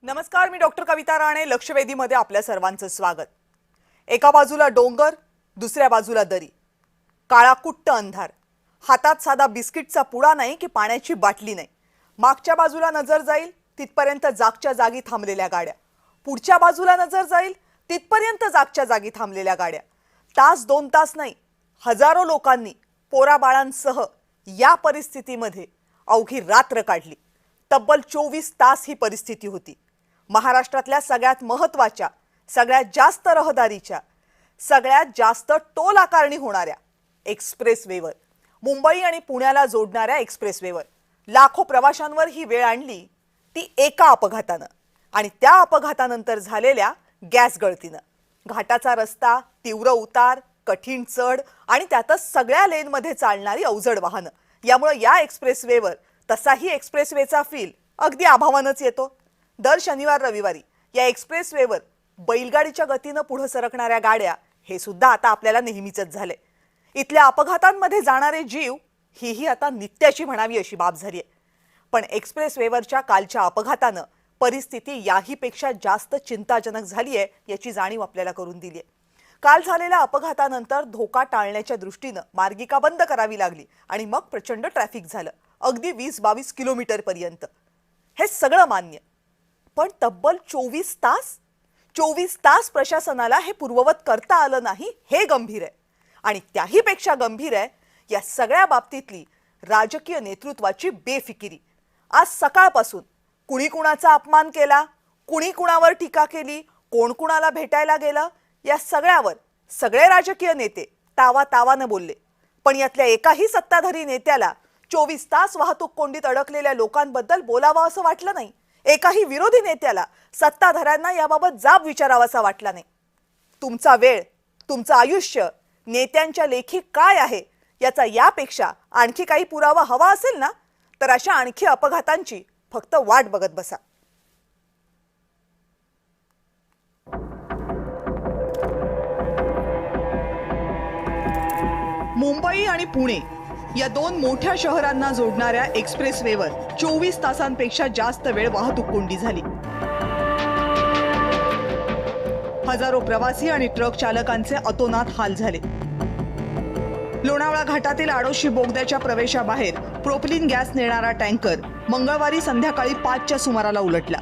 नमस्कार, मी डॉक्टर कविता राणे. लक्षवेधीमध्ये आपल्या सर्वांचं स्वागत. एका बाजूला डोंगर, दुसऱ्या बाजूला दरी, काळा कुट्ट अंधार, हातात साधा बिस्किटचा पुडा नाही की पाण्याची बाटली नाही. मागच्या बाजूला नजर जाईल तिथपर्यंत जागच्या जागी थांबलेल्या गाड्या, पुढच्या बाजूला नजर जाईल तिथपर्यंत जागच्या जागी थांबलेल्या गाड्या. तास दोन तास नाही, हजारो लोकांनी पोराबाळांसह या परिस्थितीमध्ये अवघी रात्र काढली. तब्बल 24 तास ही परिस्थिती होती. महाराष्ट्रातल्या सगळ्यात महत्त्वाच्या, सगळ्यात जास्त रहदारीच्या, सगळ्यात जास्त टोल आकारणी होणाऱ्या एक्सप्रेसवेवर, मुंबई आणि पुण्याला जोडणाऱ्या एक्सप्रेसवेवर लाखो प्रवाशांवर ही वेळ आणली ती एका अपघातानं आणि त्या अपघातानंतर झालेल्या गॅस गळतीनं. घाटाचा रस्ता, तीव्र उतार, कठीण चढ आणि त्यातच सगळ्या लेनमध्ये चालणारी अवजड वाहनं, यामुळे या एक्सप्रेसवेवर तसाही एक्सप्रेसवेचा फील अगदी अभावानंच येतो. दर शनिवार रविवारी या एक्सप्रेसवेवर बैलगाडीच्या गतीनं पुढे सरकणाऱ्या गाड्या हे सुद्धा आता आपल्याला नेहमीचंच झाले. इथल्या अपघातांमध्ये जाणारे जीव ही आता नित्याची म्हणावी अशी बाब झाली आहे. पण एक्सप्रेसवेवरच्या कालच्या अपघातानं परिस्थिती याहीपेक्षा जास्त चिंताजनक झाली आहे याची जाणीव आपल्याला करून दिली आहे. काल झालेल्या अपघातानंतर धोका टाळण्याच्या दृष्टीनं मार्गिका बंद करावी लागली आणि मग प्रचंड ट्रॅफिक झालं, अगदी 20-22 किलोमीटर पर्यंत. हे सगळं मान्य, पण तब्बल 24 तास प्रशासनाला हे पूर्ववत करता आलं नाही, हे गंभीर आहे. आणि त्याहीपेक्षा गंभीर आहे या सगळ्या बाबतीतली राजकीय नेतृत्वाची बेफिकिरी. आज सकाळपासून कुणी कुणाचा अपमान केला, कुणी कुणावर टीका केली, कोण कुणाला भेटायला गेलं, या सगळ्यावर सगळे राजकीय नेते तावातावानं बोलले. पण यातल्या एकाही सत्ताधारी नेत्याला 24 तास वाहतूक कोंडीत अडकलेल्या लोकांबद्दल बोलावं असं वाटलं नाही. एकाही विरोधी नेत्याला सत्ताधाऱ्यांना याबाबत जाब विचारावासा वाटला नाही. तुमचा वेळ, तुमचं आयुष्य नेत्यांच्या लेखी काय आहे याचा यापेक्षा आणखी काही पुरावा हवा असेल ना, तर अशा आणखी अपघातांची फक्त वाट बघत बसा. मुंबई आणि पुणे या दोन मोठ्या शहरांना जोडणाऱ्या एक्सप्रेसवेवर 24 तासांपेक्षा जास्त वेळ वाहतूक कोंडी झाली. हजारो प्रवासी आणि ट्रक चालकांचे अतोनात हाल झाले. लोणावळा घाटातील आडोशी बोगद्याच्या प्रवेशाबाहेर प्रोपिलिन गॅस नेणारा टँकर मंगळवारी संध्याकाळी 5च्या सुमाराला उलटला.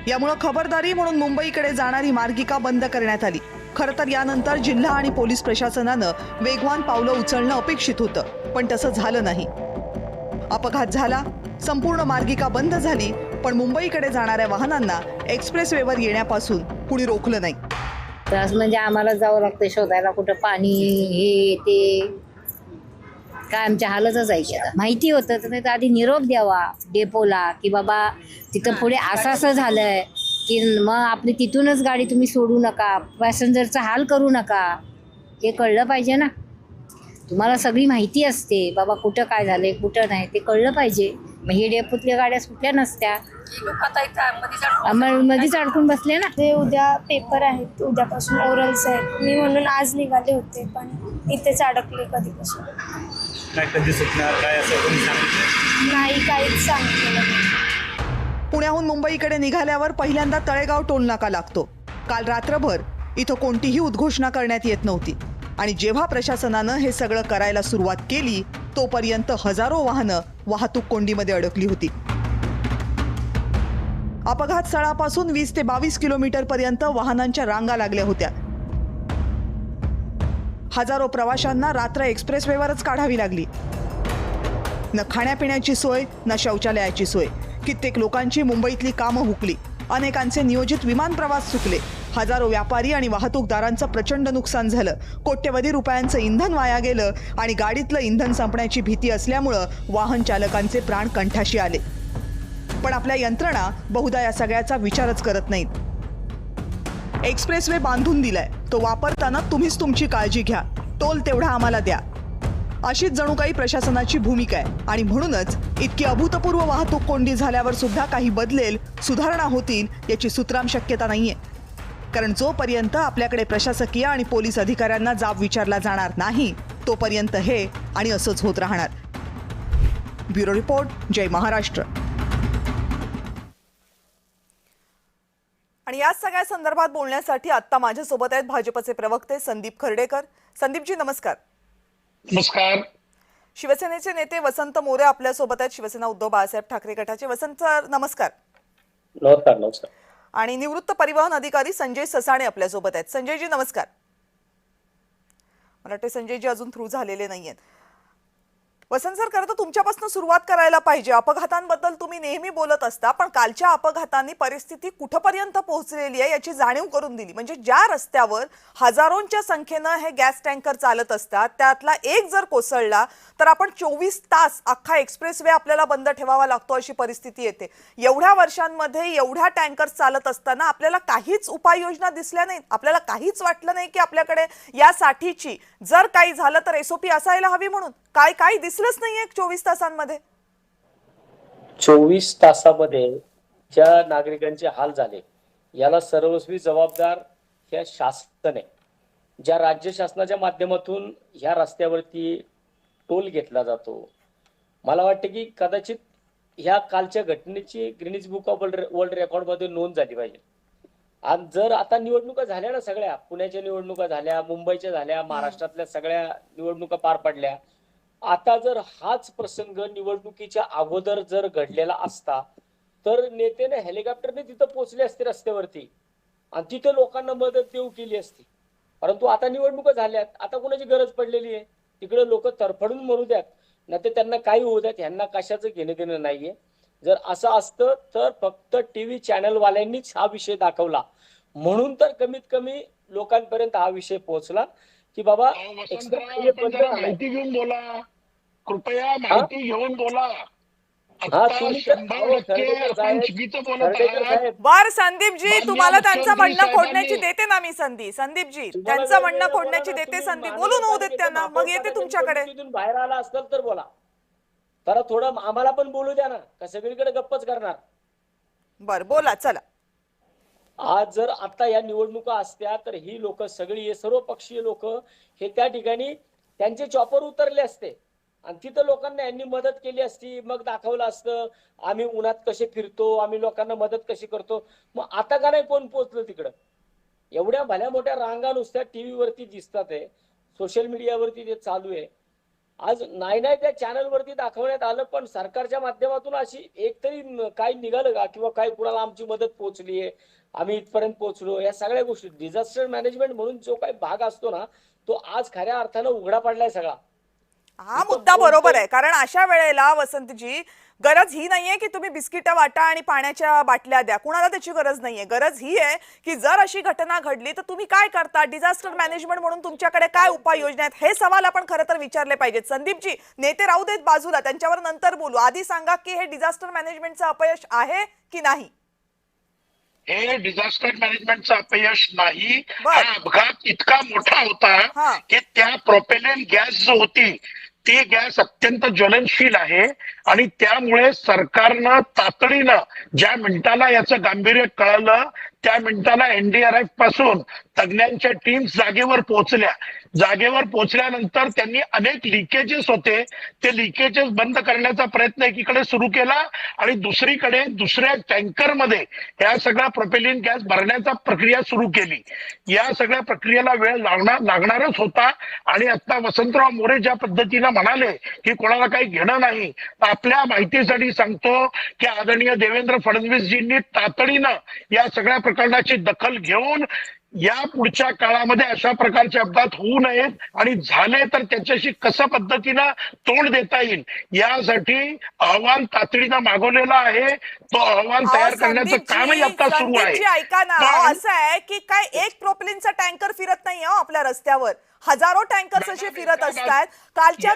यामुळे खबरदारी म्हणून मुंबईकडे जाणारी मार्गिका बंद करण्यात आली. खरं तर यानंतर जिल्हा आणि पोलीस प्रशासनानं वेगवान पावलं उचलणं अपेक्षित होतं, पण तसं झालं नाही. अपघात झाला, संपूर्ण मार्गिका बंद झाली, पण मुंबईकडे जाणाऱ्या वाहनांना एक्सप्रेसवेवर येण्यापासून कुणी रोखलं नाही. त्रास म्हणजे आम्हाला जावं लागतं शोधायला, कुठं पाणी हे ते काय आमच्या हालतच आहे. आता माहिती होतं तर त्याचा आधी निरोप द्यावा डेपोला की बाबा तिथं पुढे असं झालंय की मग आपली तिथूनच गाडी तुम्ही सोडू नका, पॅसेंजरचा हाल करू नका, हे कळलं पाहिजे ना. तुम्हाला सगळी माहिती असते बाबा कुठं काय झालंय कुठं नाही, ते कळलं पाहिजे. मग हे डेपोतल्या गाड्या सुटल्या नसत्या, मध्येच अडकून बसले ना. ते उद्या पेपर आहेत, उद्यापासून ओरल्स आहेत, मी म्हणून आज निघाले होते पण इथेच अडकले. कधीपासून काय कधी सुटणार काय असं कोणी सांगितलं नाही, काहीच सांगितलं नाही. पुण्याहून मुंबईकडे निघाल्यावर पहिल्यांदा तळेगाव टोल नाका लागतो. काल रात्रभर इथं कोणतीही उद्घोषणा करण्यात येत नव्हती आणि जेव्हा प्रशासनानं हे सगळं करायला सुरुवात केली तोपर्यंत हजारो वाहनं वाहतूक कोंडीमध्ये अडकली होती. अपघात स्थळापासून 20 ते 22 किलोमीटर पर्यंत वाहनांच्या रांगा लागल्या होत्या. हजारो प्रवाशांना रात्र एक्सप्रेसवेवरच काढावी लागली. न खाण्यापिण्याची सोय, न शौचालयाची सोय. कित्येक लोकांची मुंबईतली कामं हुकली. अनेकांचे नियोजित विमान प्रवास चुकले. हजारो व्यापारी आणि वाहतूकदारांचं प्रचंड नुकसान झालं. कोट्यवधी रुपयांचं इंधन वाया गेलं आणि गाडीतलं इंधन संपण्याची भीती असल्यामुळं वाहन चालकांचे प्राण कंठाशी आले. पण आपल्या यंत्रणा बहुधा या सगळ्याचा विचारच करत नाहीत. एक्सप्रेसवे बांधून दिलाय, तो वापरताना तुम्हीच तुमची काळजी घ्या, टोल तेवढा आम्हाला द्या, अशीच जणू काही प्रशासनाची भूमिका आहे. आणि म्हणूनच इतकी अभूतपूर्व वाहतूक कोंडी झाल्यावर सुद्धा काही बदलेल, सुधारणा होतील याची सुतराम शक्यता नाहीये. कारण जोपर्यंत आपल्याकडे प्रशासकीय आणि पोलीस अधिकाऱ्यांना जाब विचारला जाणार नाही तोपर्यंत हे आणि असंच होत राहणार. ब्युरो रिपोर्ट, जय महाराष्ट्र. सगळ्या संदर्भात बोलण्यासाठी आता माझ्यासोबत आहेत भाजपचे प्रवक्ते संदीप खर्डेकर. संदीपजी नमस्कार. नमस्कार. शिवसेनेचे नेते वसंत मोरे आपल्यासोबत आहेत, शिवसेना उद्धव बाळासाहेब ठाकरे गटाचे. वसंत सर नमस्कार. नमस्कार. नमस्कार. आणि निवृत्त परिवहन अधिकारी संजय ससाणे आपल्यासोबत आहेत. संजयजी नमस्कार. मला वाटते संजयजी अजून थ्रू झालेले नाहीयेत. वसंत सर, खरं तर तुमच्यापासून सुरुवात करायला पाहिजे. अपघातांबद्दल तुम्ही नेहमी बोलत असता, पण कालच्या अपघातांनी परिस्थिती कुठपर्यंत पोहोचलेली आहे याची जाणीव करून दिली. म्हणजे ज्या रस्त्यावर हजारोंच्या संख्येनं हे गॅस टँकर चालत असतात, त्यातला एक जर कोसळला तर आपण 24 तास अख्खा एक्सप्रेस वे आपल्याला बंद ठेवावा लागतो अशी परिस्थिती येते. एवढ्या वर्षांमध्ये एवढ्या टँकर चालत असताना आपल्याला काहीच उपाययोजना दिसल्या नाहीत. आपल्याला काहीच वाटलं नाही की आपल्याकडे यासाठीची जर काही झालं तर SOP असायला हवी म्हणून. काय दिसलंच नाहीये 24 तासांमध्ये. 24 तासामध्ये ज्या नागरिकांचे हाल झाले याला सर्वस्वी जबाबदार ह्या शासन आहे. ज्या राज्य शासनाच्या माध्यमातून ह्या रस्त्यावरती टोल घेतला जातो, मला वाटतं की कदाचित ह्या कालच्या घटनेची Greenidge book of world record मध्ये नोंद झाली पाहिजे. आणि जर आता निवडणुका झाल्या ना, सगळ्या पुण्याच्या निवडणुका झाल्या, मुंबईच्या झाल्या, महाराष्ट्रातल्या सगळ्या निवडणुका पार पडल्या, आता जर हाच प्रसंग निवडणुकीच्या अगोदर जर घडलेला असता तर नेत्याने हेलिकॉप्टरने तिथं पोहोचले असते रस्त्यावरती आणि तिथे लोकांना मदत देऊ केली असती. परंतु आता निवडणुका झाल्यात, आता कोणाची गरज पडलेली आहे, तिकडे लोक तरफडून मरू द्यात, नाही तर त्यांना काही होऊ द्यात, ह्यांना कशाचं घेणं देणं नाहीये. जर असं असतं तर फक्त TV चॅनलवाल्यांनीच हा विषय दाखवला, म्हणून तर कमीत कमी लोकांपर्यंत हा विषय पोहोचला की बाबा माहिती घेऊन बोला, कृपया माहिती घेऊन बोला. बर संदीपजी, तुम्हाला त्यांचं म्हणणं खोडण्याची देते ना मी संधी. संदीपजी त्यांचं म्हणणं खोडण्याची देते संधी. बोलून होऊ देत त्यांना, मग येते तुमच्याकडे. बाहेर आला असेल तर बोला, तर थोडं आम्हाला पण बोलू द्या ना, का सगळीकडे गप्पच करणार. बर बोला, चला. आज जर आता या निवडणुका असत्या तर ही लोक सगळी, हे सर्व पक्षीय लोक हे त्या ठिकाणी त्यांचे चॉपर उतरले असते आणि तिथं लोकांना यांनी मदत केली असती. मग दाखवलं असतं आम्ही उन्हात कसे फिरतो, आम्ही लोकांना मदत कशी करतो. मग आता का नाही कोण पोहोचलं तिकडं? एवढ्या भल्या मोठ्या रांगा नुसत्या TV वरती दिसतात आहे, सोशल मीडियावरती ते चालू आहे. आज नाही त्या चॅनलवरती दाखवण्यात आलं, पण सरकारच्या माध्यमातून अशी एकतरी काही निघालं का, किंवा काही कुणाला आमची मदत पोहोचलीये, आम्ही इथपर्यंत पोहोचलो. या सगळ्या गोष्टी डिझास्टर मॅनेजमेंट म्हणून जो काही भाग असतो ना, तो आज खऱ्या अर्थानं उघडा पडलाय सगळा. हा मुद्दा बरोबर आहे, कारण अशा वेळेला वसंतजी गरज ही नाहीये की तुम्ही बिस्किटं वाटा आणि पाण्याच्या बाटल्या द्या. कुणाला त्याची गरज नाहीये. गरज ही आहे की जर अशी घटना घडली तर तुम्ही काय करता, डिझास्टर मॅनेजमेंट म्हणून तुमच्याकडे काय उपाययोजना आहेत, हे सवाल आपण खरं तर विचारले पाहिजेत. संदीपजी, नेते राहू देत बाजूला, त्यांच्यावर नंतर बोलू. आधी सांगा की हे डिझास्टर मॅनेजमेंटचं अपयश आहे की नाही? हे डिझास्टर मॅनेजमेंटचं अपयश नाही. हा अपघात इतका मोठा होता की त्या प्रोपेलेन गॅस जो होती ती गॅस अत्यंत ज्वलनशील आहे आणि त्यामुळे सरकारनं तातडीनं ज्या मिनिटाला याचं गांभीर्य कळलं त्या मिनिटाला NDRF पासून तज्ञांच्या टीम्स जागेवर पोहोचल्या. जागेवर पोहोचल्यानंतर त्यांनी अनेक लिकेजेस होते, ते लिकेजेस बंद करण्याचा प्रयत्न एकीकडे सुरू केला आणि दुसरीकडे दुसऱ्या टँकरमध्ये या सगळ्या प्रोपेलिन गॅस भरण्याचा प्रक्रिया सुरू केली. या सगळ्या प्रक्रियेला वेळ लागणारच होता आणि आता वसंतराव मोरे ज्या पद्धतीनं म्हणाले की कोणाला काही घेणं नाही, आपल्या माहितीसाठी सांगतो की आदरणीय देवेंद्र फडणवीसजींनी तातडीनं या सगळ्या प्रकरणाची दखल घेऊन या पुढच्या काळामध्ये अशा प्रकारचे अपघात होऊ नयेत आणि झाले तर त्याच्याशी कसं पद्धतीनं तोंड देता येईल यासाठी अहवाल तातडीनं मागवलेला आहे. तो अहवाल तयार करण्याचं कामही आता सुरू आहे. ऐका ना, असं आहे की काय एक प्रोपेलिनचा टँकर फिरत नाही आपल्या रस्त्यावर, हजारो टँकर्स असे फिरत असतात. कालच्या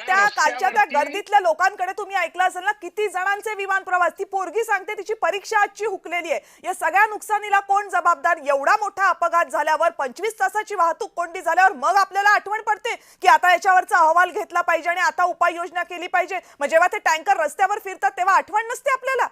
त्या गर्दीतल्या लोकांकडे तुम्ही ऐकलं असेल ना, किती जणांचे विमान प्रवास. ती पोरगी सांगते तिची परीक्षा आजची हुकलेली आहे. या सगळ्या नुकसानीला कोण जबाबदार? एवढा मोठा अपघात झाल्यावर, 25 तासाची वाहतूक कोंडी झाल्यावर मग आपल्याला आठवण पडते की आता याच्यावरचा अहवाल घेतला पाहिजे आणि आता उपाययोजना केली पाहिजे. मग जेव्हा ते टँकर रस्त्यावर फिरतात तेव्हा आठवण नसते आपल्याला.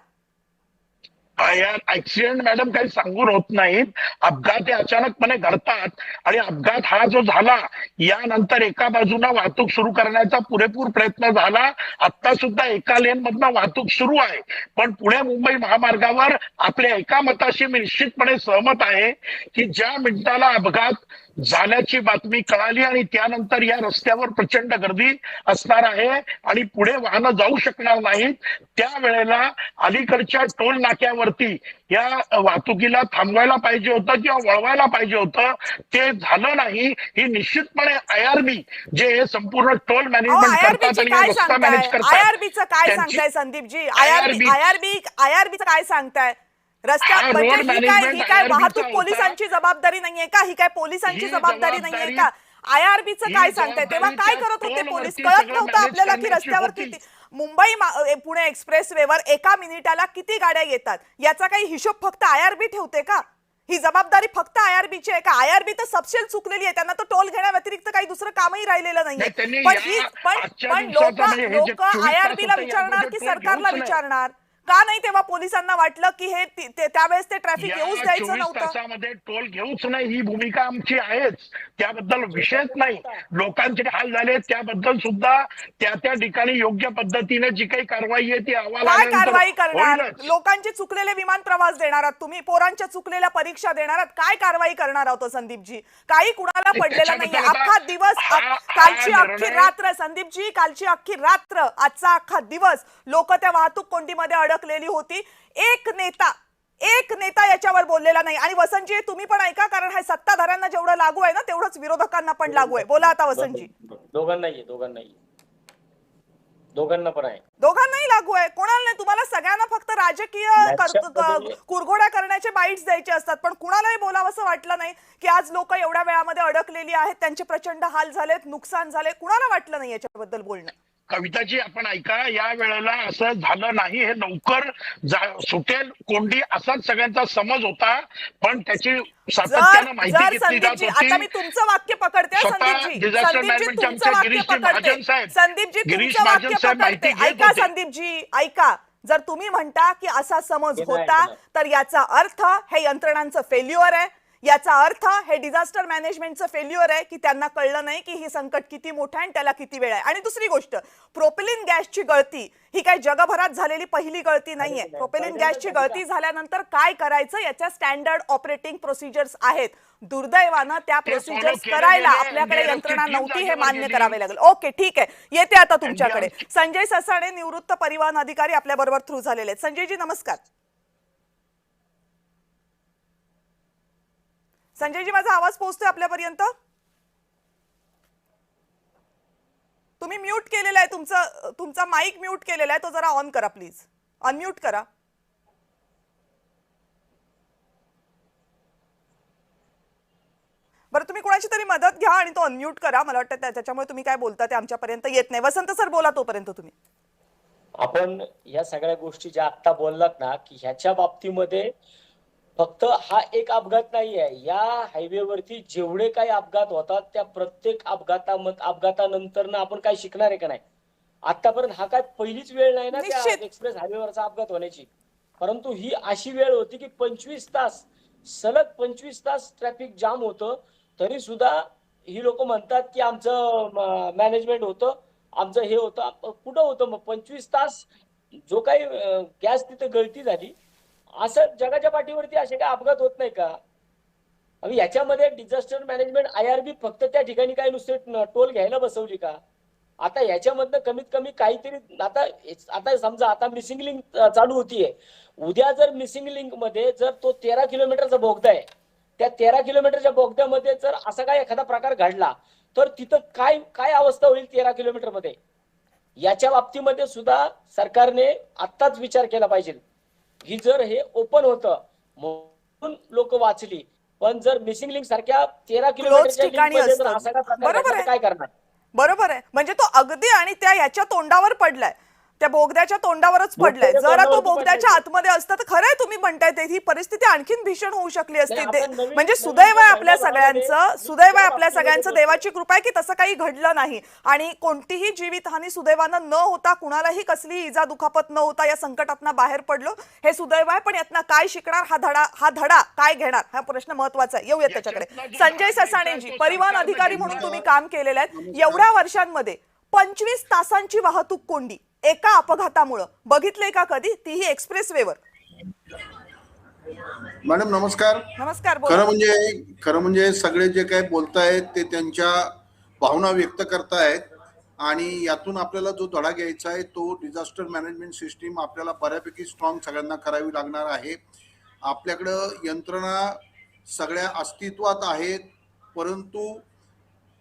ऍक्सिडेंट मॅडम काही सांगून होत नाहीत. अपघात हे अचानकपणे घडतात आणि अपघात हा जो झाला यानंतर एका बाजूला वाहतूक सुरू करण्याचा पुरेपूर प्रयत्न झाला. आता सुद्धा एका लेन मधनं वाहतूक सुरू आहे. पण पुणे मुंबई महामार्गावर आपल्या एका मताशी मी निश्चितपणे सहमत आहे की ज्या मिनिटाला अपघात झाल्याची बातमी कळाली आणि त्यानंतर या रस्त्यावर प्रचंड गर्दी असणार आहे आणि पुढे वाहनं जाऊ शकणार नाहीत, त्यावेळेला अलीकडच्या टोल नाक्यावरती या वाहतुकीला थांबवायला पाहिजे होतं किंवा वळवायला पाहिजे होतं. ते झालं नाही. ही निश्चितपणे IRB जे हे संपूर्ण टोल मॅनेजमेंट करतात आणि काय रस्ता सांगताय मॅनेज करतात आयआरबीचं काय त्यांची- सांगताय संदीपजी? IRB आयआरबीचं काय सांगताय? रस्त्यात हा, म्हणजे रोड ही काय मॅनेजमेंट IRB चा वाहतूक होता. पोलिसांची जबाबदारी नाहीये का? ही काय पोलिसांची ही जबाबदारी नाहीये जबाबदारी- का? आयआरबीचं ही काय सांगताय? तेव्हा काय जबाबदारी करत होते त्या पोलीस? टोलवरती कळत सगळं नव्हतं मॅनेज आपल्याला की करण्याची रस्त्यावर होती. मुंबई पुणे एक्सप्रेसवेवर एका मिनिटाला किती गाड्या येतात याचा काही हिशोब फक्त आयआरबी ठेवते का? ही जबाबदारी फक्त आयआरबीची आहे का? आयआरबी तर सपशेल चुकलेली आहे. त्यांना तो टोल घेण्या व्यतिरिक्त काही दुसरं कामही राहिलेलं नाही, नाहीये. त्यांनी पण या आजच्या पण दिवसाचं म्हणजे हे जे लोक 24 तास आयआरबीला होते, विचारणार यामध्ये की टोल सरकारला घेऊच नाही. विचारणार का नाही? तेव्हा पोलिसांना वाटलं की हे त्यावेळेस ते ट्रॅफिक येऊच या द्यायचं 24 नव्हतं. तासामध्ये टोल घेऊच नाही ही भूमिका आमची आहेच. त्याबद्दल विषयच नाही. लोकांचे हाल झाले त्याबद्दल सुद्धा त्या ठिकाणी योग्य पद्धतीने जी काही कारवाई आहे ती अहवाल काय आल्यानंतर कारवाई करणार? होईलच. लोकांचे चुकलेले विमान प्रवास देणार आहात तुम्ही, पोरांच्या चुकलेल्या परीक्षा देणार आहात. काय कारवाई करणार आहोत संदीपजी? काही कुणाला पडलेला नाहीये. त्याच्याबद्दल अख्खा दिवस कालची अख्खी रात्र संदीपजी, कालची अख्खी रात्र, आजचा अख्खा दिवस लोक त्या वाहतूक कोंडीमध्ये अडकलेली होती. एक नेता याच्यावर बोललेला नाही. आणि वसंतजी तुम्ही पण ऐका, कारण हे सत्ताधाऱ्यांना जेवढं लागू आहे ना तेवढंच विरोधकांना पण लागू आहे. बोला आता वसंतजी. दोघांना पण आहे. दोघांनाही लागू आहे. कोणाला नाही? तुम्हाला सगळ्यांना फक्त राजकीय कुरघोड्या करण्याचे बाईट्स द्यायचे असतात. पण कुणालाही बोलावंसं वाटलं नाही की आज लोक एवढ्या वेळामध्ये अडकलेली आहेत, त्यांचे प्रचंड हाल झालेत, नुकसान झाले. कुणाला वाटलं नाही याच्याबद्दल बोलणं? कविताजी आपण ऐका, या वेळेला असं झालं नाही. हे लवकर सुटेल कोंडी असाच सगळ्यांचा समज होता. पण त्याची सातत्यानं माहिती घेतली जात संदीपजी, होती. आता मी तुमचं वाक्य पकडते. स्वतः डिझास्टर मॅनेजमेंटचे आमचे गिरीश महाजन साहेब, संदीपजी गिरीश तुमचं महाजन वाक्य साहेब पकडते. माहिती घेत ऐका होते. संदीपजी ऐका, जर तुम्ही म्हणता की असा समज होता तर याचा अर्थ हे यंत्रणांचं फेल्युअर आहे. याचा अर्थ हे डिझास्टर मॅनेजमेंटचं फेल्युअर आहे की त्यांना कळलं नाही की हे संकट किती मोठं आहे आणि त्याला किती वेळ आहे. आणि दुसरी गोष्ट, प्रोपिलिन गॅसची गळती ही काही जगभरात झालेली पहिली गळती नाहीये. प्रोपिलिन गॅसची गळती झाल्यानंतर काय करायचं याच्या स्टँडर्ड ऑपरेटिंग प्रोसिजर्स आहेत. दुर्दैवानं त्या प्रोसिजर्स करायला आपल्याकडे यंत्रणा नव्हती, हे मान्य करावे लागेल. ओके, ठीक आहे, येते आता तुमच्याकडे. संजय ससाणे निवृत्त परिवहन अधिकारी आपल्या बरोबर थ्रू झालेले आहेत. संजयजी नमस्कार. संजयजी माझा आवाज पोहोचतोय आपल्यापर्यंत? तुम्ही म्यूट केलेला आहे, तुमचा माईक म्यूट केलेला आहे, तो जरा ऑन करा प्लीज. अनम्यूट करा. बरं, तुम्ही कोणाची तरी मदत घ्या आणि तो अनम्यूट करा. मला वाटतं त्याच्यामुळे तुम्ही काय बोलता ते आमच्यापर्यंत येत नाही. वसंत सर बोला तोपर्यंत तुम्ही. आपण या सगळ्या गोष्टी ज्या आता बोललात ना की ह्याच्या बाबतीमध्ये फक्त हा एक अपघात नाहीये. या हायवेवरती जेवढे काही अपघात होतात त्या प्रत्येक अपघातानंतर ना आपण काय शिकणार आहे का नाही? आतापर्यंत हा काय पहिलीच वेळ नाही ना त्या एक्सप्रेस हायवेवरचा अपघात होण्याची. परंतु ही अशी वेळ होती की 25 तास सलग 25 तास ट्रॅफिक जाम होतं. तरी सुद्धा ही लोक म्हणतात की आमचं मॅनेजमेंट होतं, आमचं हे होतं. कुठं होतं मग 25 तास? जो काही गॅस तिथे गळती झाली, असं जगाच्या पाठीवरती असे काय अपघात होत नाही का? याच्यामध्ये डिझास्टर मॅनेजमेंट IRB फक्त त्या ठिकाणी काय नुसते टोल घ्यायला बसवली का? आता याच्यामधनं कमीत कमी काहीतरी, आता समजा आता मिसिंग लिंक चालू होतीये. उद्या जर मिसिंग लिंक मध्ये जर तो 13 किलोमीटरचा बोगदा आहे, त्या 13 किलोमीटरच्या बोगद्यामध्ये जर असा काय एखादा प्रकार घडला तर तिथं काय अवस्था होईल 13 किलोमीटर मध्ये? याच्या बाबतीमध्ये सुद्धा सरकारने आत्ताच विचार केला पाहिजे की जर हे ओपन होतं म्हणून लोक वाचली, पण जर मिसिंग लिंक सारख्या 13 किलोमीटरच्या लिंकमध्ये जर असा काय प्रकार घडला तर काय करणार? बरोबर आहे. म्हणजे तो अगदी आणि त्या याच्या तोंडावर पडलाय. त्या बोगद्याच्या तोंडावरच पडलाय. जरा तो बोगद्याच्या आतमध्ये असतं तर खरंय तुम्ही म्हणताय ते, ही परिस्थिती आणखीन भीषण होऊ शकली असती. म्हणजे सुदैव आहे आपल्या सगळ्यांचं, सुदैव आहे आपल्या सगळ्यांचं, देवाची कृपा आहे की तसं काही घडलं नाही आणि कोणतीही जीवितहानी सुदैवानं न होता, कुणालाही कसली इजा दुखापत न होता या संकटातनं बाहेर पडलो, हे सुदैव आहे. पण यातनं काय शिकणार, हा धडा काय घेणार, हा प्रश्न महत्वाचा आहे. येऊयात त्याच्याकडे. संजय ससाणेजी, परिवहन अधिकारी म्हणून तुम्ही काम केलेलं आहे. एवढ्या वर्षांमध्ये 25 तासांची वाहतूक कोंडी एका अपघातामुळे बघितले का कधी, तीही एक्सप्रेसवेवर? मॅडम नमस्कार. नमस्कार. खरं म्हणजे सगळे जे काही बोलतायत ते त्यांच्या भावना व्यक्त करतायत आणि यातून आपल्याला जो धडा घ्यायचा आहे तो डिझास्टर मॅनेजमेंट सिस्टीम आपल्याला बऱ्यापैकी स्ट्रॉंग सगळ्यांना करावी लागणार आहे. आपल्याकडं यंत्रणा सगळ्या अस्तित्वात आहेत, परंतु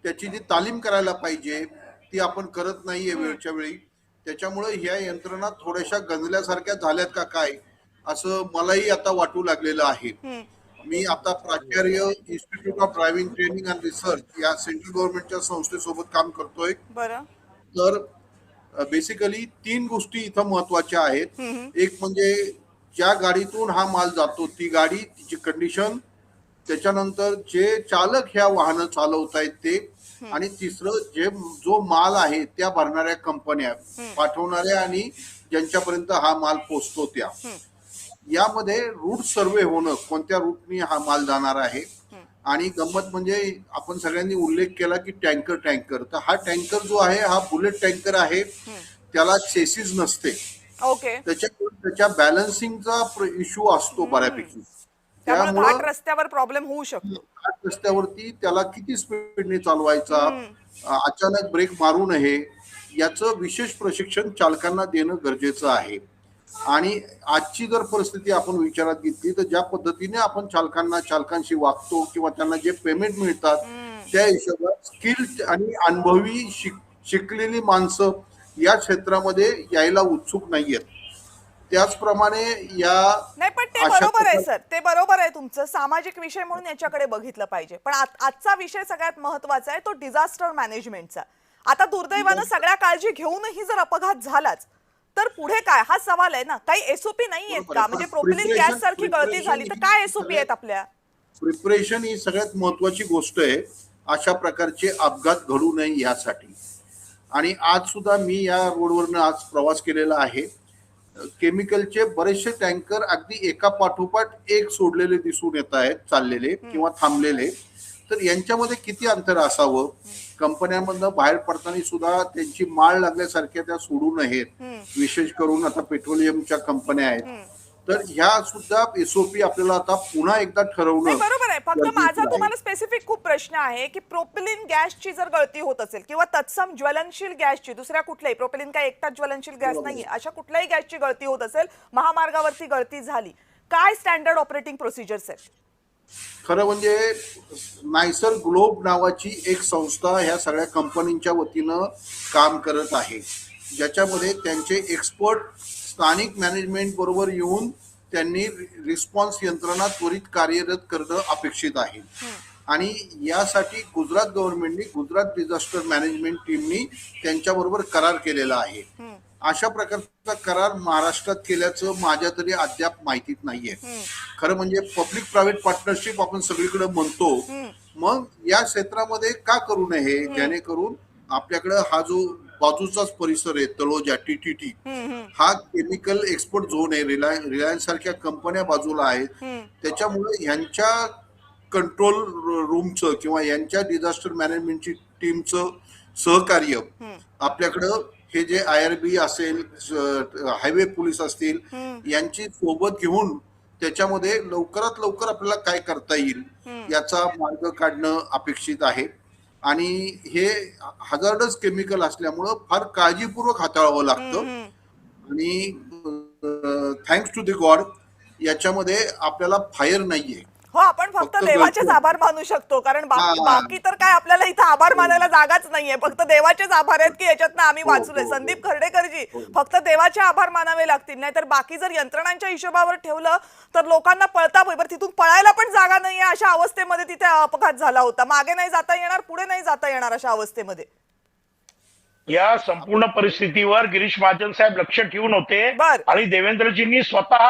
त्याची जी तालीम करायला पाहिजे ती आपण करत नाहीये वेळच्या वेळी. त्याच्यामुळे ह्या यंत्रणा थोड्याशा गंजल्यासारख्या झाल्यात का काय असं मलाही आता वाटू लागलेलं आहे. मी आता प्राचार्य institute of driving training and research या सेंट्रल गव्हर्नमेंटच्या संस्थेसोबत काम करतोय. तर बेसिकली 3 गोष्टी इथं महत्वाच्या आहेत. एक म्हणजे ज्या गाडीतून हा माल जातो ती गाडी, तिची कंडिशन, त्याच्यानंतर जे चालक ह्या वाहनं चालवतायत ते, आणि तिसरं जो माल आहे त्या भरणाऱ्या कंपन्या, पाठवणाऱ्या आणि ज्यांच्यापर्यंत हा माल पोहोचतो त्या. यामध्ये रूट सर्वे होणं, कोणत्या रूटनी हा माल जाणार आहे. आणि गंमत म्हणजे आपण सगळ्यांनी उल्लेख केला की टँकर, तर हा टँकर जो आहे हा बुलेट टँकर आहे, त्याला चेसिस नसते. त्याच्या बॅलन्सिंगचा इश्यू असतो बऱ्यापैकी. त्यामुळे रस्त्यावर प्रॉब्लेम होऊ शकतो. रस्त्यावरती त्याला किती स्पीडने चालवायचा, अचानक ब्रेक मारू नये, याचं विशेष प्रशिक्षण चालकांना देणं गरजेचं आहे. आणि आजची जर परिस्थिती आपण विचारात घेतली तर ज्या पद्धतीने आपण चालकांशी वागतो किंवा त्यांना जे पेमेंट मिळतात त्या हिशोबात स्किल्ड आणि अनुभवी शिकलेली माणसं या क्षेत्रामध्ये यायला उत्सुक नाहीयेत. त्याचप्रमाणे नाही, पण ते बरोबर आहे सर, ते बरोबर आहे तुमचं. सामाजिक विषय म्हणून याच्याकडे बघितलं पाहिजे. पण आजचा विषय सगळ्यात महत्वाचा आहे तो डिझास्टर मॅनेजमेंटचा. आता दुर्दैवानं सगळ्या काळजी घेऊनही जर अपघात झालाच तर पुढे काय, हा सवाल आहे ना. काही एसओपी नाही आहेत का? म्हणजे प्रोपिलिन गॅस सारखी गळती झाली तर काय एसओपी आहेत आपल्या? प्रिपरेशन ही सगळ्यात महत्वाची गोष्ट आहे अशा प्रकारचे अपघात घडू नये यासाठी. आणि आज सुद्धा मी या रोडवरनं आज प्रवास केलेला आहे. केमिकलचे बरेचसे टँकर अगदी एका पाठोपाठ एक सोडलेले दिसून येत आहेत, चाललेले किंवा थांबलेले. तर यांच्यामध्ये किती अंतर असावं? कंपन्यांमधनं बाहेर पडताना सुद्धा त्यांची माळ लागल्यासारख्या त्या सोडू नयेत. विशेष करून आता पेट्रोलियमच्या कंपन्या आहेत, तर ह्या सुद्धा एसओपी आपल्याला आता पुन्हा एकदा ठरवणं. बरोबर आहे. फक्त माझा तुम्हाला स्पेसिफिक खूप प्रश्न आहे की प्रोपिलिन गॅसची जर गळती होत असेल किंवा तत्सम ज्वलनशील गॅसची, दुसऱ्या कुठल्याही, प्रोपिलिन काय एकटाच ज्वलनशील गॅस नाहीये, अशा कुठल्याही गॅसची गळती होत असेल, महामार्गावरती गळती झाली, काय स्टँडर्ड ऑपरेटिंग प्रोसिजर्स आहेत? खरं म्हणजे नायसर ग्लोब नावाची एक संस्था ह्या सगळ्या कंपनीच्या वतीनं काम करत आहे, ज्याच्यामध्ये त्यांचे एक्सपर्ट स्थानिक मॅनेजमेंट बरोबर येऊन त्यांनी रिस्पॉन्स यंत्रणा त्वरित कार्यरत करणं अपेक्षित आहे. आणि यासाठी गुजरात गव्हर्नमेंटनी, गुजरात डिझास्टर मॅनेजमेंट टीमनी त्यांच्याबरोबर करार केलेला आहे. अशा प्रकारचा करार महाराष्ट्रात केल्याचं माझ्या तरी अद्याप माहितीत नाहीये. खरं म्हणजे पब्लिक प्रायव्हेट पार्टनरशिप आपण सगळीकडे म्हणतो, मग या क्षेत्रामध्ये का करू नये, जेणेकरून आपल्याकडे हा जो बाजूचाच परिसर आहे तळोजा टीटीटी, हा केमिकल एक्सपोर्ट झोन आहे, रिलायन्स सारख्या कंपन्या बाजूला आहेत. त्याच्यामुळे यांच्या कंट्रोल रूमचं किंवा यांच्या डिझास्टर मॅनेजमेंटची टीमचं सहकार्य आपल्याकडं, हे जे IRB असेल, हायवे पोलीस असतील, यांची सोबत घेऊन त्याच्यामध्ये लवकरात लवकर आपल्याला काय करता येईल याचा मार्ग काढणं अपेक्षित आहे. आणि हे हजार्डस केमिकल असल्यामुळं फार काळजीपूर्वक हाताळावं लागतं. आणि थँक्स टू द गॉड याच्यामध्ये आपल्याला फायर नाहीये. हो, आपण फक्त देवाचेच आभार मानू शकतो, कारण बाकी तर काय आपल्याला इथं आभार मानायला जागाच नाहीये. फक्त देवाचेच आभार आहेत की याच्यातनं आम्ही वाचलोय. संदीप खर्डेकरजी, फक्त देवाचे आभार मानावे लागतील, नाहीतर बाकी जर यंत्रणांच्या हिशोबावर ठेवलं तर लोकांना पळता तिथून पळायला पण जागा नाहीये. अशा अवस्थेमध्ये तिथे अपघात झाला होता. मागे नाही जाता येणार, पुढे नाही जाता येणार अशा अवस्थेमध्ये. या संपूर्ण परिस्थितीवर गिरीश महाजन साहेब लक्ष ठेवून होते बर. आणि देवेंद्रजींनी स्वतः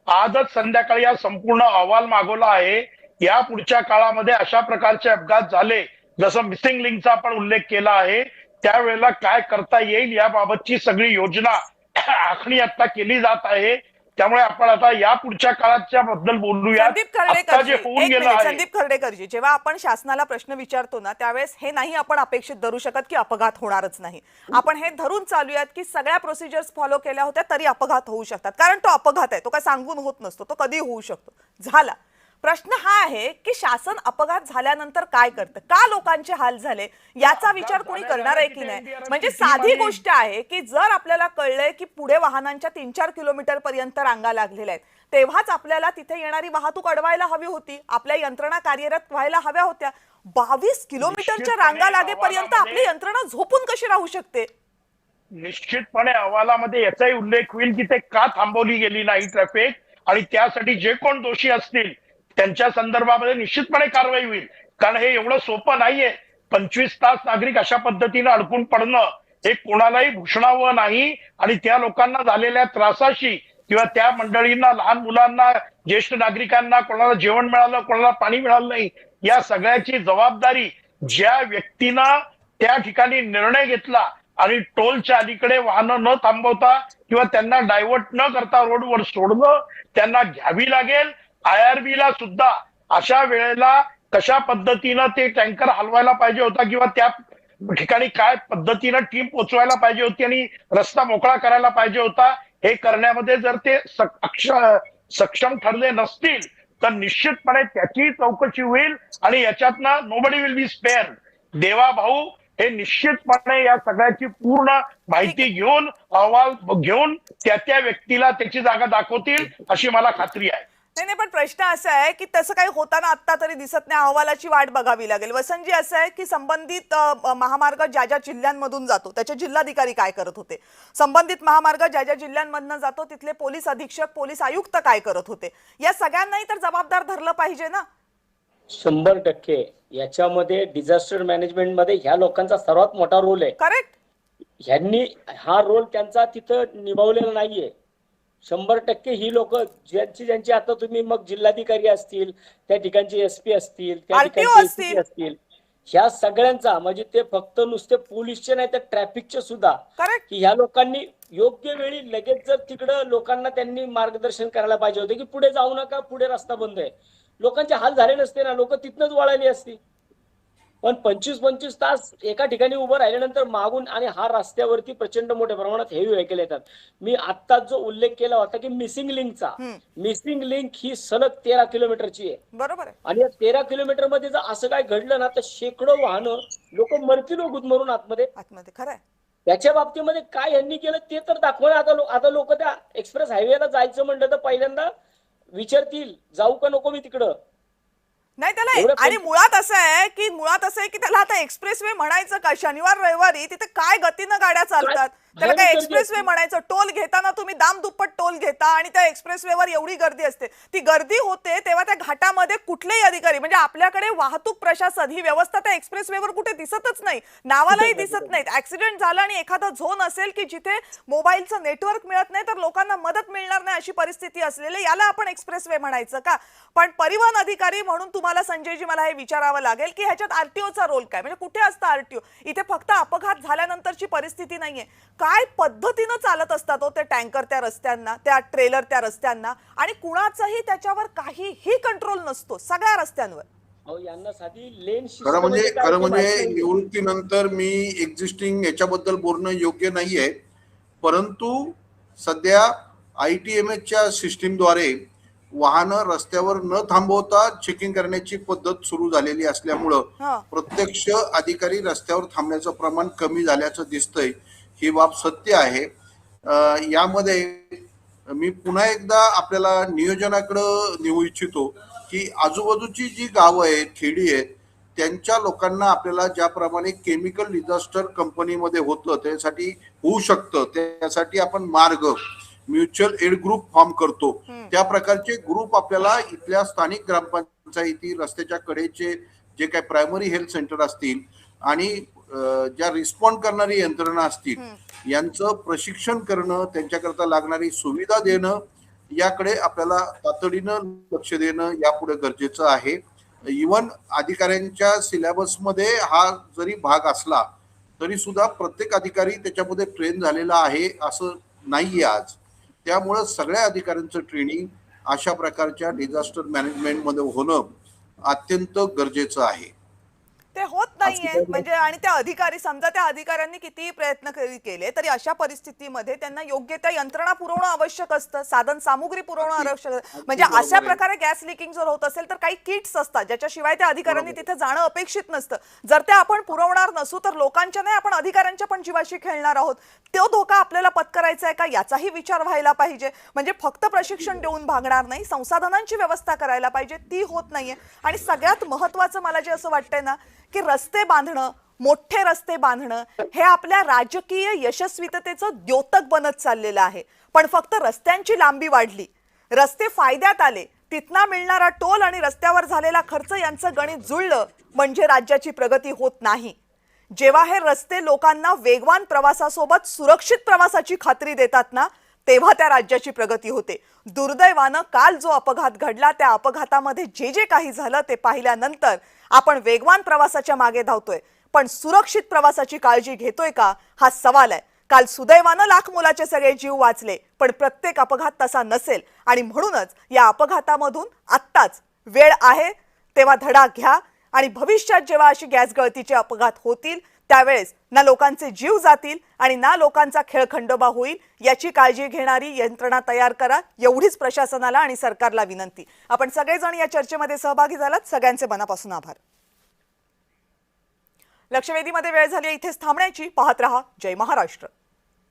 आजच संध्याकाळी हा संपूर्ण अहवाल मागवला आहे. या पुढच्या काळामध्ये अशा प्रकारचे अपघात झाले, जसं मिसिंग लिंकचा आपण उल्लेख केला आहे, त्यावेळेला काय करता येईल याबाबतची सगळी योजना आखणी आता केली जात आहे. त्यामुळे आपण आता या पुढच्या काळाच्या बद्दल बोलूया. संदीप आता खर्डेकरजी, जे होऊन एक गेलं मिनिट, आहे, संदीप खर्डेकरजी, जेव्हा आपण शासनाला प्रश्न विचारतो ना त्यावेळेस हे नाही आपण अपेक्षित धरू शकत की अपघात होणारच नाही. आपण हे धरून चालूयात की सगळ्या प्रोसिजर्स फॉलो केल्या होत्या तरी अपघात होऊ शकतात, कारण तो अपघात आहे, तो काय सांगून होत नसतो, तो कधी होऊ शकतो. झाला प्रश्न हा आहे की शासन अपघात झाल्यानंतर काय करतं, का लोकांचे हाल झाले याचा विचार कोणी करणार आहे की नाही. म्हणजे साधी गोष्ट आहे की जर आपल्याला कळलंय की पुढे वाहनांच्या 3-4 किलोमीटर पर्यंत रांगा लागलेल्या आहेत, तेव्हाच आपल्याला तिथे येणारी वाहतूक अडवायला हवी होती, आपल्या यंत्रणा कार्यरत व्हायला हव्या होत्या. 22 किलोमीटरच्या रांगा लागेपर्यंत आपली यंत्रणा झोपून कशी राहू शकते. निश्चितपणे अहवालामध्ये याचाही उल्लेख होईल की ते का थांबवली गेली नाही ट्रॅफिक, आणि त्यासाठी जे कोण दोषी असतील त्यांच्या संदर्भामध्ये निश्चितपणे कारवाई होईल. कारण हे एवढं सोपं नाहीये. 25 तास नागरिक अशा पद्धतीनं अडकून पडणं हे कोणालाही भूषणावं नाही. आणि त्या लोकांना झालेल्या त्रासाशी किंवा त्या मंडळींना, लहान मुलांना, ज्येष्ठ नागरिकांना, कोणाला जेवण मिळालं, कोणाला पाणी मिळालं नाही, या सगळ्याची जबाबदारी ज्या व्यक्तीनं त्या ठिकाणी निर्णय घेतला आणि टोलच्या अलीकडे वाहनं न थांबवता किंवा त्यांना डायव्हर्ट न करता रोडवर सोडणं, त्यांना घ्यावी लागेल. IRB ला सुद्धा अशा वेळेला कशा पद्धतीनं ते टँकर हलवायला पाहिजे होता किंवा त्या ठिकाणी काय पद्धतीनं टीम पोचवायला पाहिजे होती आणि रस्ता मोकळा करायला पाहिजे होता, हे करण्यामध्ये जर ते सक्षम ठरले नसतील तर निश्चितपणे त्याची चौकशी होईल आणि याच्यातनं नोबडी विल बी स्पेअर. देवा भाऊ हे निश्चितपणे या सगळ्याची पूर्ण माहिती घेऊन, अहवाल घेऊन त्या व्यक्तीला त्याची जागा दाखवतील अशी मला खात्री आहे. नाही, पण प्रश्न असा आहे की तसं काही होताना आता तरी दिसत नाही, अहवालाची वाट बघावी लागेल. वसंतजी, असं आहे की संबंधित महामार्ग ज्या ज्या जिल्ह्यांमधून जातो त्याचे जिल्हाधिकारी काय करत होते, संबंधित महामार्ग ज्या ज्या जिल्ह्यांमधून जातो तिथले पोलीस अधीक्षक, पोलीस आयुक्त काय करत होते, या सगळ्यांनाही तर जबाबदार धरलं पाहिजे ना. 100% याच्यामध्ये डिझास्टर मॅनेजमेंट मध्ये ह्या लोकांचा सर्वात मोठा रोल आहे. करेक्ट. ह्यांनी हा रोल त्यांचा तिथं निभावलेला नाहीये. 100% ही लोक ज्यांची आता तुम्ही मग जिल्हाधिकारी असतील, त्या ठिकाणचे SP असतील, त्या ठिकाणचे ACP असतील, ह्या सगळ्यांचा म्हणजे ते फक्त नुसते पोलीसचे नाही तर ट्रॅफिकचे सुद्धा, की ह्या लोकांनी योग्य वेळी लगेच जर तिकडं लोकांना त्यांनी मार्गदर्शन करायला पाहिजे होते की पुढे जाऊ नका, पुढे रस्ता बंद आहे. लोकांचे हाल झाले नसते ना, लोक तिथनच वळाली असती. पण 25-25 तास एका ठिकाणी उभं राहिल्यानंतर मागून, आणि हा रस्त्यावरती प्रचंड मोठ्या प्रमाणात हेवी व्हेकल येतात. मी आत्ताच जो उल्लेख केला होता की मिसिंग लिंकचा, मिसिंग लिंक ही सलग 13 किलोमीटरची आहे. बरोबर आहे. आणि या 13 किलोमीटर मध्ये जर असं काय घडलं ना तर शेकडो वाहनं, लोक मरतील गुदमरून आतमध्ये. खरं आहे. त्याच्या बाबतीमध्ये काय यांनी केलं ते तर दाखवणं. आता लोक त्या एक्सप्रेस हायवेला जायचं म्हणलं तर पहिल्यांदा विचारतील जाऊ का नको मी तिकडं. नाही त्याला, आणि मुळात असं आहे की त्याला आता एक्सप्रेस वे म्हणायचं का. शनिवार रविवारी तिथे काय गतीनं गाड्या चालतात, त्याला काय एक्सप्रेस वे म्हणायचं. टोल घेताना तुम्ही दाम दुप्पट टोल घेता आणि त्या एक्सप्रेस वेवर एवढी गर्दी असते. ती गर्दी होते तेव्हा त्या घाटामध्ये कुठलेही अधिकारी, म्हणजे आपल्याकडे वाहतूक प्रशासन ही व्यवस्था त्या एक्सप्रेस वेवर कुठे दिसतच नाही, नावालाही दिसत नाहीत. ऍक्सिडेंट झाला आणि एखादा झोन असेल की जिथे मोबाईलचं नेटवर्क मिळत नाही तर लोकांना मदत मिळणार नाही अशी परिस्थिती असलेले, याला आपण एक्सप्रेस वे म्हणायचं का. पण परिवहन अधिकारी म्हणून तुम्हाला संजयजी मला हे विचारावं लागेल की ह्याच्यात RTOचा रोल काय, म्हणजे कुठे असतं RTO. इथे फक्त अपघात झाल्यानंतरची परिस्थिती नाहीये, काय पद्धतीनं चालत असतात ते टँकर त्या रस्त्यांना, त्या ट्रेलर त्या रस्त्यांना, आणि कुणाचाही त्याच्यावर काहीही कंट्रोल नसतो सगळ्या रस्त्यांवर. यांना साधी लेन खरं म्हणजे निवृत्तीनंतर मी एक्झिस्टिंग याच्याबद्दल बोलणं योग्य नाहीये, परंतु सध्या ITMSच्या सिस्टीमद्वारे वाहनं रस्त्यावर न थांबवता चेकिंग करण्याची पद्धत सुरू झालेली असल्यामुळं प्रत्यक्ष अधिकारी रस्त्यावर थांबण्याचं प्रमाण कमी झाल्याचं दिसतंय. ही बाब सत्य आहे. यामध्ये मी पुन्हा एकदा आपल्याला नियोजनाकडे नेऊ इच्छितो की आजूबाजूची जी गावं आहेत, खेडी आहेत, त्यांच्या लोकांना आपल्याला ज्याप्रमाणे केमिकल डिझास्टर कंपनीमध्ये होतं त्यासाठी होऊ शकतं, त्यासाठी आपण मार्ग म्युच्युअल एड ग्रुप फॉर्म करतो. त्या प्रकारचे ग्रुप आपल्याला इथल्या स्थानिक ग्रामपंचायती, रस्त्याच्या कडेचे जे काही प्रायमरी हेल्थ सेंटर असतील आणि ज्या रिस्पॉन्ड करणारी यंत्रणा असतील यांचं प्रशिक्षण करणं, त्यांच्याकरता लागणारी सुविधा देणं, याकडे आपल्याला तातडीनं लक्ष देणं यापुढे गरजेचं आहे. इव्हन अधिकाऱ्यांच्या सिलेबसमध्ये हा जरी भाग असला तरी सुद्धा प्रत्येक अधिकारी त्याच्यामध्ये ट्रेन झालेला आहे असं नाहीये आज. त्यामुळं सगळ्या अधिकाऱ्यांचं ट्रेनिंग अशा प्रकारच्या डिझास्टर मॅनेजमेंटमध्ये होणं अत्यंत गरजेचं आहे. ते होत नाहीये म्हणजे, आणि त्या अधिकारी समजा त्या अधिकाऱ्यांनी कितीही प्रयत्न केले तरी अशा परिस्थितीमध्ये त्यांना योग्य त्या यंत्रणा पुरवणं आवश्यक असतं, साधन सामुग्री पुरवणं आवश्यक. म्हणजे अशा प्रकारे गॅस लिकिंग जर होत असेल तर काही किट्स असतात ज्याच्याशिवाय त्या अधिकाऱ्यांनी तिथे जाणं अपेक्षित नसतं. जर त्या आपण पुरवणार नसू तर लोकांच्या नाही, आपण अधिकाऱ्यांच्या पण जीवाशी खेळणार आहोत. तो धोका आपल्याला पत्करायचा आहे का याचाही विचार व्हायला पाहिजे. म्हणजे फक्त प्रशिक्षण देऊन भागणार नाही, संसाधनांची व्यवस्था करायला पाहिजे, ती होत नाहीये. आणि सगळ्यात महत्वाचं मला जे असं वाटतंय ना की रस्ते बांधणं, मोठे रस्ते बांधणं हे आपल्या राजकीय यशस्वीततेचं द्योतक बनत चाललेलं आहे. पण फक्त रस्त्यांची लांबी वाढली, रस्ते फायद्यात आले, तिथना मिळणारा टोल आणि रस्त्यावर झालेला खर्च यांचं गणित जुळलं म्हणजे राज्याची प्रगती होत नाही. जेव्हा हे रस्ते लोकांना वेगवान प्रवासासोबत सुरक्षित प्रवासाची खात्री देतात ना, तेव्हा त्या राज्याची प्रगती होते. दुर्दैवानं काल जो अपघात घडला त्या अपघातामध्ये जे जे काही झालं ते पाहिल्यानंतर आपण वेगवान प्रवासाच्या मागे धावतोय, पण सुरक्षित प्रवासाची काळजी घेतोय का हा सवाल आहे. काल सुदैवानं लाख मोलाचे सगळे जीव वाचले, पण प्रत्येक अपघात तसा नसेल. आणि म्हणूनच या अपघातामधून आत्ताच वेळ आहे तेव्हा धडा घ्या. आणि भविष्यात जेव्हा अशी गॅस गळतीचे अपघात होतील त्यावेळेस ना लोकांचे जीव जातील आणि ना लोकांचा खेळखंडोबा होईल याची काळजी घेणारी यंत्रणा तयार करा, एवढीच प्रशासनाला आणि सरकारला विनंती. आपण सगळेजण या चर्चेमध्ये सहभागी झालात, सगळ्यांचे मनापासून आभार. लक्षवेधीमध्ये वेळ झाली इथेच थांबण्याची. पाहत रहा जय महाराष्ट्र.